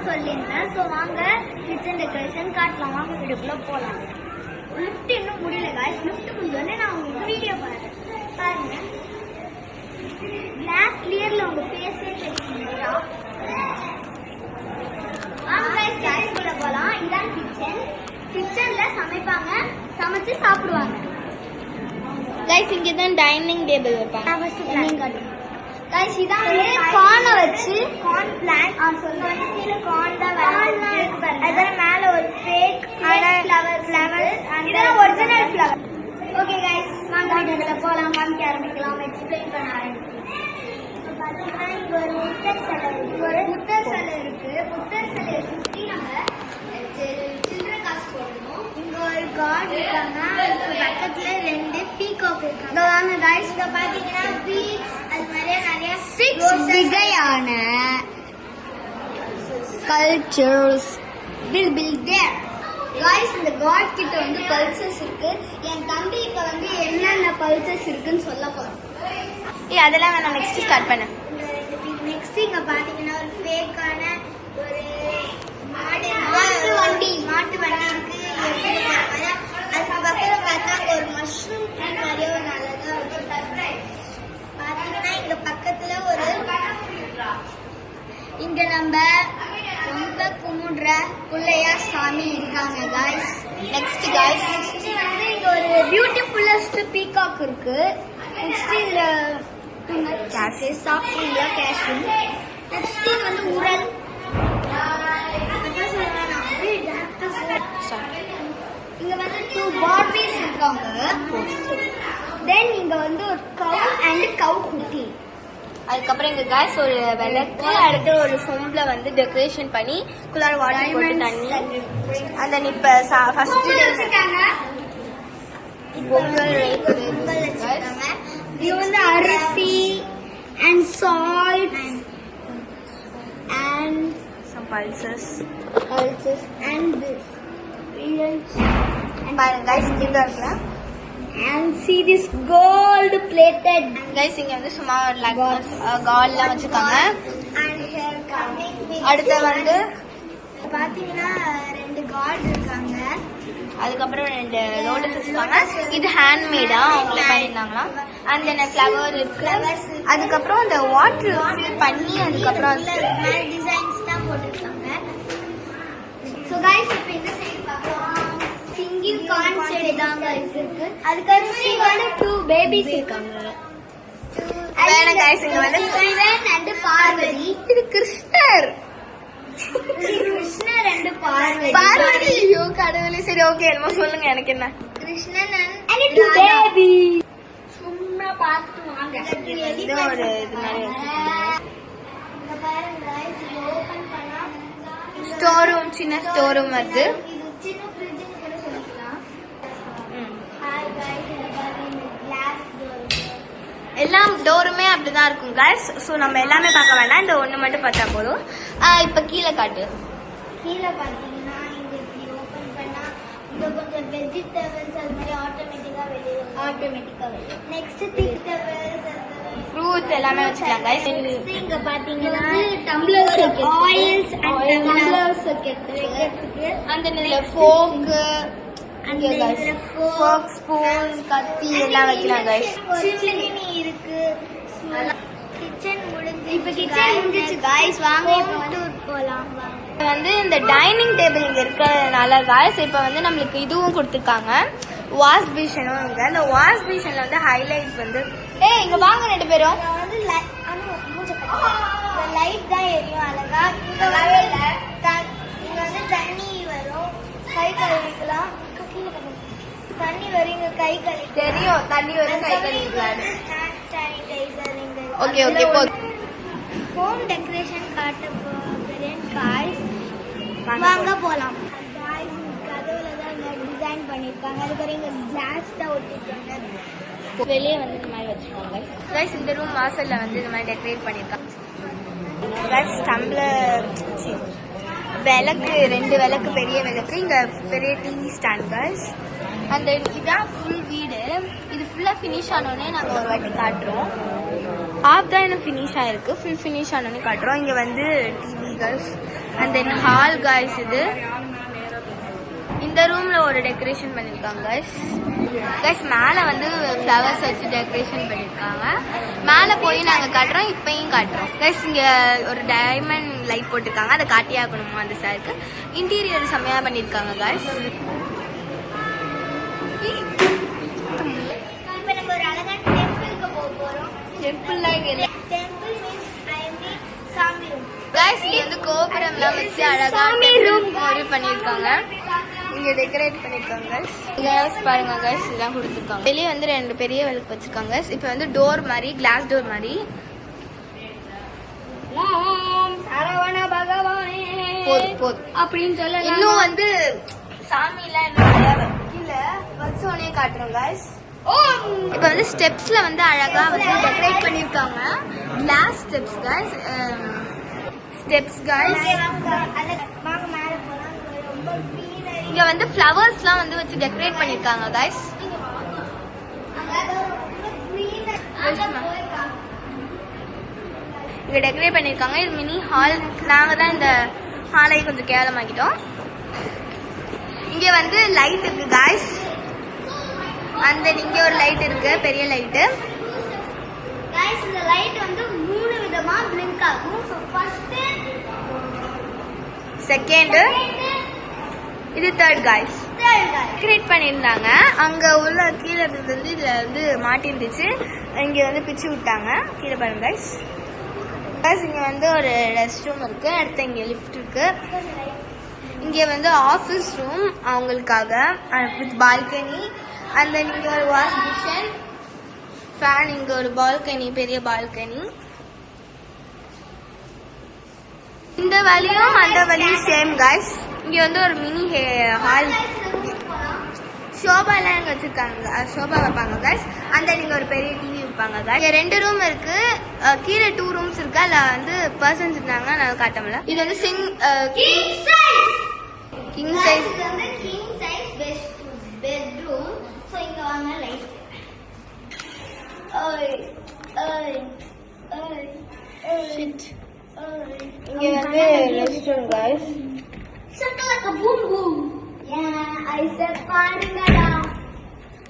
சொல்லியிருந்தேன். ஸோ வாங்க kitchen decoration காட்டலாம். வாங்க வீடியோக்குள்ள போகலாம். லிஃப்ட் இன்னும் முடியல காய்ஸ். லிஃப்ட் முடிஞ்சோடனே நான் உங்களுக்கு வீடியோ பாருங்க. கிளாஸ் கிளியர்ல உங்க ஃபேஸே தெரியுங்களா? வாங்க காய்ஸ் கிச்சனுக்குள்ள போகலாம். இதான் கிச்சன். கிச்சன்ல சமைப்பாங்க, சமைச்சு சாப்பிடுவாங்க. கைஸ் இங்க தான் டைனிங் டேபிள் வைப்பாங்க. गाइस இதான் வந்து கார்ன் வச்சு கார்ன் பிளான்ட் சொல்றாங்க. கீழ கார்ன் தான் வளர்ந்து பாருங்க. அதோட மேல ஒரு ஃபேக் ஃப்ளவர் இதெல்லாம் ஒரிஜினல் ஃப்ளவர். ஓகே गाइस வாங்க வீடியோக்குள்ள போலாம். காமிக்க ஆரம்பிக்கலாம். எக்ஸ்பிளைன் பண்ண ஆரம்பிக்கலாம். பாத்தீங்கன்னா இங்க ஒரு புத்தர் சிலை இருக்கு. புத்தர் சிலையை சுத்தி நம்ம சில்லற காசு போடணும். இங்க ஒரு காட் இருக்காங்க. அதுக்கு பக்கத்துல ரெண்டு பீகாக் இருக்காங்க. வாங்க गाइस இங்க பாத்தீங்கன்னா பீக்ஸ் அது மாதிரி நிறைய 6 வகையான cultures will be there. Guys இந்த காட் கிட்ட வந்து பல்சஸ் இருக்கு. என் தம்பி இப்ப வந்து என்னென்ன பல்சஸ் இருக்குன்னு சொல்ல போறோம். அதெல்லாம் நான் நெக்ஸ்ட் ஸ்டார்ட் பண்ணேன். நெக்ஸ்ட் இங்க பாத்தீங்கன்னா ஒரு ஃபேக்கான ஒரு மாட்டு வண்டி இருக்கு. அதுக்கு பக்கத்துல பார்த்தா ஒரு மஷ்ரூம் மாதிரியே ஒரு நல்லதா வச்சிருக்காங்க. பாத்தீங்கன்னா இங்க பக்கத்துல ஒரு இங்க நம்ம ரொம்ப கும்பிடுற பிள்ளையார் சாமி இருக்காங்க गाइस. நெக்ஸ்ட் வந்து இங்க ஒரு பியூட்டிஃபுல்லஸ்ட் பீகாக் இருக்கு. நெக்ஸ்ட் இதுல சாப்பிடுங்களா கேஷ்யூ. நெக்ஸ்ட் வந்து உரல். இங்க வந்து 2 பார்பிஸ் இருக்காங்க. தென் இங்க வந்து ஒரு கவ் அண்ட் கவ் குட்டி. அதுக்கப்புறம் இங்க गाइस ஒரு விளக்கு, அடுத்து ஒரு சொம்புல வந்து டெக்கரேஷன் பண்ணி குள்ளார வாட்டர் போட்டு தண்ணி அந்த இப்ப ஃபர்ஸ்ட் வச்சிருக்காங்க. பொங்கல் வச்சிருக்காங்க. இது வந்து அரிசி and salt and some pulses and this பாருங்க गाइस இந்த இருக்குல and see this gold plated guys இங்க வந்து சும்மா கால்ல வச்சிருக்காங்க. and here coming அடுத்து வந்து பாத்தீங்கன்னா 2 காட் இருக்காங்க. அதுக்கப்புறம் 2 லோட்டஸ் வச்சிருக்காங்க. இது ஹேண்ட்மேடா அவங்களே பண்ணிருந்தாங்களா. அந்த ஃப்ளவர் இருக்கு. அதுக்கப்புறம் அந்த வாட்டர் ஃபில் பண்ணி அதுக்கப்புறம் டிசைன்ஸ் தான் போட்டுருக்காங்க. சோ गाइस இப்போ இந்த சைடு பார்க்கலாம். சிங்கிள் கார்ன் செடி தான் இருக்கு. அதுக்கு வந்து 2 பேபிஸ் இருக்காங்க. வேற गाइस இங்க வந்து சிவன் and பார்வதி. இது கிருஷ்ணர் and பார்வதி. ஐயோ கடவுளே. சரி ஓகே என்னமோ சொல்லுங்க. எனக்கு என்ன கிருஷ்ணன் and 2 பேபி. சும்மா பார்த்து வாங்க. இது ஒரு இது மாதிரி இங்க பாருங்க गाइस இது ஓபன் பண்ணா ஸ்டோர் ரூம், சின்ன ஸ்டோர் ரூம் வருது. இது சின்ன ஃப்ரிட்ஜ் கூட சொல்லிக்கலாம். ஹாய் गाइस இது பாருங்க கிளாஸ் டோர். எல்லா டோருமே அப்படிதான் இருக்கும் गाइस. சோ நம்ம எல்லாமே பார்க்க வேண்டாம். இந்த ஒண்ணு மட்டும் பார்த்தா போதும். இப்ப கீழே காட்டு. கீழே பாத்தீங்கன்னா இங்க இப்படி ஓபன் பண்ணா இங்க கொஞ்சம் வெஜிடபிள்ஸ் அது மாதிரி ஆட்டோமேட்டிக்கா வெளியே. நெக்ஸ்ட் வெஜிடபிள்ஸ் ஃப்ரூட்ஸ் எல்லாமே வச்சுக்கலாம் गाइस. இங்க பாத்தீங்கன்னா tumbler socket, oils and tumbler socket வைக்கிறதுக்கு. அந்த இதுல ஃபோர்க், அந்த இதுல ஃபோர்க், ஸ்பூன், கத்தி எல்லாம் வைக்கலாம் गाइस. சிம்னி இருக்கு. கிச்சன் முடிஞ்சு இப்ப கிச்சன் முடிஞ்சிச்சு गाइस. வாங்க இப்ப வந்து போலாம். வாங்க வந்து இந்த டைனிங் டேபிள் இங்க இருக்கிறதுனால गाइस இப்ப வந்து நம்மளுக்கு இதுவும் கொடுத்துருக்காங்க. வாஷ் பேஷனும் இங்க. அந்த வாஷ் பேஷன்ல வந்து ஹைலைட் வந்து இங்க வாங்க 2 பேரும். வந்து லைட் தான் எரியும் அழகா. இங்க வந்து தண்ணி வரும், கை கழுவிக்கலாம். தண்ணி வரும் இங்க கை கழுவி தெரியும். தண்ணி வரும் கை கழுவிக்கலாம். சானிடைசர் இங்க. ஓகே ஓகே போதும். ஹோம் டெக்கரேஷன் காட்ட போறேன் गाइस. வாங்க போலாம். गाइस கதவுல தான் டிசைன் பண்ணிருக்காங்க. அதுக்கு இங்க கிளாஸ் தான் ஒட்டிருக்காங்க. வெளியே வந்து இந்த மாதிரி வச்சிருக்காங்க गाइस. இந்த ரூம் வாசல்ல வந்து இந்த மாதிரி டெக்கரேட் பண்ணிருக்காங்க गाइस. டம்ளர், விளக்கு, 2 விளக்கு, பெரிய விளக்கு, இங்க பெரிய டிவி ஸ்டாண்ட் गाइस. அந்த இதான் ஃபுல் வீடு. இது ஃபுல்லா ஃபினிஷ் ஆனோடனே நாங்க ஒரு வாட்டி காட்டுறோம். ஹாஃப் தான் இன்னும் ஃபினிஷ் ஆயிருக்கு. ஃபுல் ஃபினிஷ் ஆனோடனே காட்டுறோம். இங்க வந்து TV guys. And then hall guys. இது இந்த ரூம்ல ஒரு டெக்கரேஷன் பண்ணிருக்காங்க கைஸ். மேல வந்து ஃப்ளவர்ஸ் வச்சு டெக்கரேஷன் பண்ணிருக்காங்க. மேல போய் நாங்க காட்டுறோம், இப்பயும் காட்டுறோம் கைஸ். இங்க ஒரு டைமண்ட் லைட் போட்டிருக்காங்க, அதை காட்டியே ஆகணுமா அந்த சாருக்கு. இன்டீரியர் செம்மையா பண்ணிருக்காங்க கைஸ். இப்போ நம்ம ஒரு அழகான டெம்பிளுக்கு போக போறோம். டெம்பிள்லாம் இங்க இல்ல டெம்பிள் மீன்ஸ் ஐ மீன் சாமி ரூம். கைஸ் இங்க வந்து கோபுரம்லாம் வச்சு அழகா சாமி ரூம் மாதிரி பண்ணிருக்காங்க. இங்க டெக்கரேட் பண்ணிருக்காங்க கைஸ். பாருங்க கைஸ், இதெல்லாம் கொடுத்துருக்காங்க. வெளியே வந்து 2 பெரிய விளக்கு வச்சிருக்காங்க. இப்போ வந்து டோர் மாதிரி, கிளாஸ் டோர் மாதிரி. சரவண பகவானே போதும் அப்படின்னு சொல்ல இன்னும் வந்து சாமி எல்லாம் இன்னும் கீழே வச்சோடனே காட்டுறோம் கைஸ். இப்ப வந்து ஸ்டெப்ஸ்ல வந்து அழகா வந்து டெக்கரேட் பண்ணிருக்காங்க. Glass steps guys. Steps guys. இங்க வந்து ஃப்ளவர்ஸ்லாம் வந்து வச்சு டெக்கரேட் பண்ணிருக்காங்க கைஸ். இங்க டெக்கரேட் பண்ணிருக்காங்க. இது மினி ஹால். நாங்க தான் இந்த ஹாலை கொஞ்சம் கேவலமாக்கிட்டோம். இங்க வந்து லைட் இருக்கு கைஸ். அந்த இங்க ஒரு லைட் இருக்கு, பெரிய லைட். गाइस இந்த லைட் வந்து 3 விதமா blink ஆகும். சோ ஃபர்ஸ்ட், செகண்ட், இது தேர்ட் கைஸ். கிரியேட் பண்ணியிருந்தாங்க. அங்க உள்ள கீழே இருந்தது வந்து இதுல வந்து மாட்டி இருந்துச்சு. இங்க வந்து பிச்சு விட்டாங்க. கீழே பாருங்க கைஸ். கைஸ் இங்க வந்து ஒரு ரெஸ்ட் ரூம் இருக்கு. அடுத்து இங்க லிஃப்ட் இருக்கு. இங்க வந்து ஆஃபீஸ் ரூம் அவங்களுக்காக வித் பால்கனி. அண்ட் தென் இங்க ஒரு வாஷ் மிஷின், ஃபேன். இங்க ஒரு பால்கனி, பெரிய பால்கனி. இந்த வழியும் அந்த வழியும் சேம் கைஸ். இங்க வந்து ஒரு மினி ஹால். ஷோபா எல்லாம் இங்க வச்சிருக்காங்க. ஷோபா வைப்பாங்க கைஸ். அந்த இங்க ஒரு பெரிய டிவி வைப்பாங்க கைஸ். இங்க 2 ரூம் இருக்கு. கீழே 2 ரூம்ஸ் இருக்கு. அதுல வந்து பர்சன்ஸ் இருந்தாங்க, நான் காட்டல. இது வந்து king size. King size bedroom. So இங்க வாங்க லைட். இங்க வந்து rest room guys. Shaka like a boom boom. Yeah, I said பாருங்கடா.